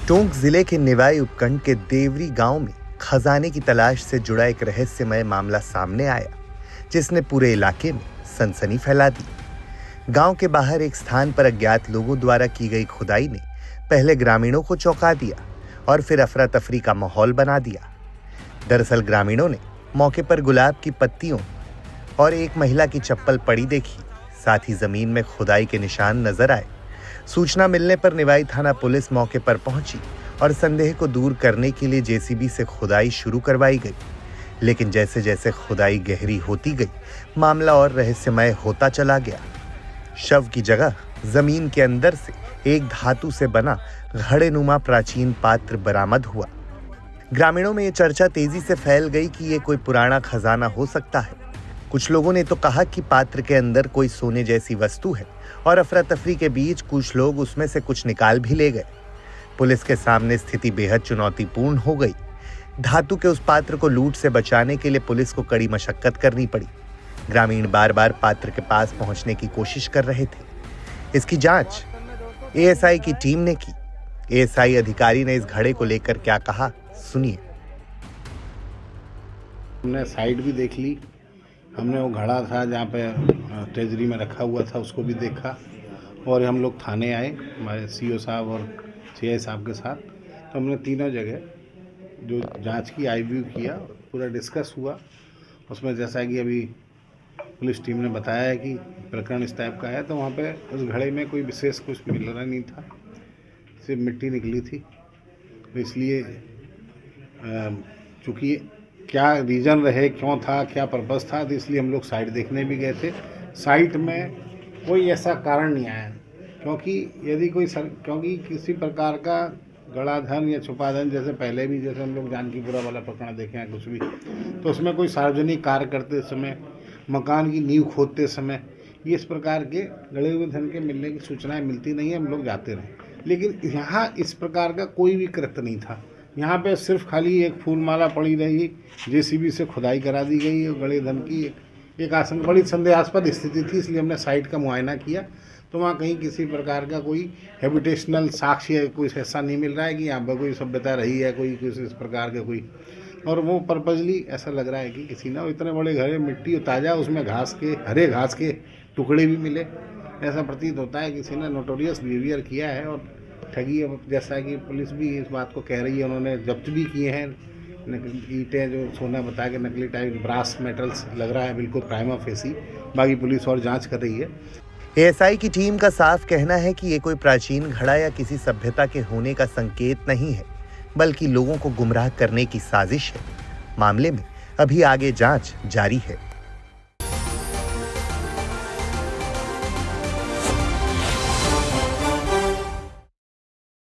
टोंक जिले के निवाई उपखंड के देवरी गांव में खजाने की तलाश से जुड़ा एक रहस्यमय मामला सामने आया, जिसने पूरे इलाके में सनसनी फैला दी। गांव के बाहर एक स्थान पर अज्ञात लोगों द्वारा की गई खुदाई ने पहले ग्रामीणों को चौंका दिया और फिर अफरा तफरी का माहौल बना दिया। दरअसल ग्रामीणों ने मौके पर गुलाब की पत्तियों और एक महिला की चप्पल पड़ी देखी। साथ ही जमीन में खुदाई के निशान नजर आए। सूचना मिलने पर निवाई थाना पुलिस मौके पर पहुंची और संदेह को दूर करने के लिए जेसीबी से खुदाई शुरू करवाई गई। लेकिन जैसे जैसे खुदाई गहरी होती गई, मामला और रहस्यमय होता चला गया। शव की जगह जमीन के अंदर से एक धातु से बना घड़ेनुमा प्राचीन पात्र बरामद हुआ। ग्रामीणों में ये चर्चा तेजी से फैल गई कि ये कोई पुराना खजाना हो सकता है। कुछ लोगों ने तो कहा कि पात्र के अंदर कोई सोने जैसी वस्तु है और अफरा तफरी के बीच कुछ लोग उसमें से कुछ निकाल भी ले गए। पुलिस के सामने स्थिति बेहद चुनौतीपूर्ण हो गई। धातु के उस पात्र को लूट से बचाने के लिए पुलिस को कड़ी मशक्कत करनी पड़ी। ग्रामीण बार बार पात्र के पास पहुंचने की कोशिश कर रहे थे। इसकी जांच एएसआई की टीम ने की। एएसआई अधिकारी ने इस घड़े को लेकर क्या कहा, सुनिए। हमने साइड भी देख ली, हमने वो घड़ा था जहाँ पे ट्रेजरी में रखा हुआ था उसको भी देखा, और हम लोग थाने आए हमारे सीओ साहब और सीआई साहब के साथ। तो हमने तीनों जगह जो जांच की आईव्यू किया, पूरा डिस्कस हुआ। उसमें जैसा कि अभी पुलिस टीम ने बताया है कि प्रकरण इस टाइप का है, तो वहाँ पे उस घड़े में कोई विशेष कुछ मिल रहा नहीं था, सिर्फ मिट्टी निकली थी। तो इसलिए चूँकि क्या रीज़न रहे, क्यों था, क्या पर्पज़ था, तो इसलिए हम लोग साइट देखने भी गए थे। साइट में कोई ऐसा कारण नहीं आया, क्योंकि यदि क्योंकि किसी प्रकार का गड़ा धन या छुपा धन, जैसे पहले भी जैसे हम लोग जानकीपुरा वाला प्रकरण देखे हैं कुछ भी, तो उसमें कोई सार्वजनिक कार्य करते समय, मकान की नींव खोदते समय ये इस प्रकार के गड़े हुए धन के मिलने की सूचनाएं मिलती नहीं है, हम लोग जाते रहे। लेकिन यहाँ इस प्रकार का कोई भी कृत्य नहीं था। यहाँ पे सिर्फ खाली एक फूलमाला पड़ी रही, जेसीबी से खुदाई करा दी गई और गड़े धन की एक आशंका, बड़ी संदेहास्पद स्थिति थी। इसलिए हमने साइट का मुआयना किया, तो वहाँ कहीं किसी प्रकार का कोई हैबिटेशनल साक्ष्य कुछ ऐसा नहीं मिल रहा है कि यहाँ पर कोई सभ्यता रही है, कोई किसी इस प्रकार के कोई, और वो पर्पजली ऐसा लग रहा है कि किसी ने इतने बड़े घरे मिट्टी ताज़ा, उसमें घास के, हरे घास के टुकड़े भी मिले। ऐसा प्रतीत होता है किसी ने नोटोरियस बिहेवियर किया है और ठगी। जैसा कि पुलिस भी इस बात को कह रही है, उन्होंने जब्त भी किए हैं ईंटें, जो सोना बता के नकली टाइप ब्रास मेटल्स लग रहा है, बिल्कुल प्राइमा फेसी। बाकी पुलिस और जांच कर रही है। एएसआई की टीम का साफ कहना है कि ये कोई प्राचीन घड़ा या किसी सभ्यता के होने का संकेत नहीं है, बल्कि लोगों को गुमराह करने की साजिश है। मामले में अभी आगे जांच जारी है।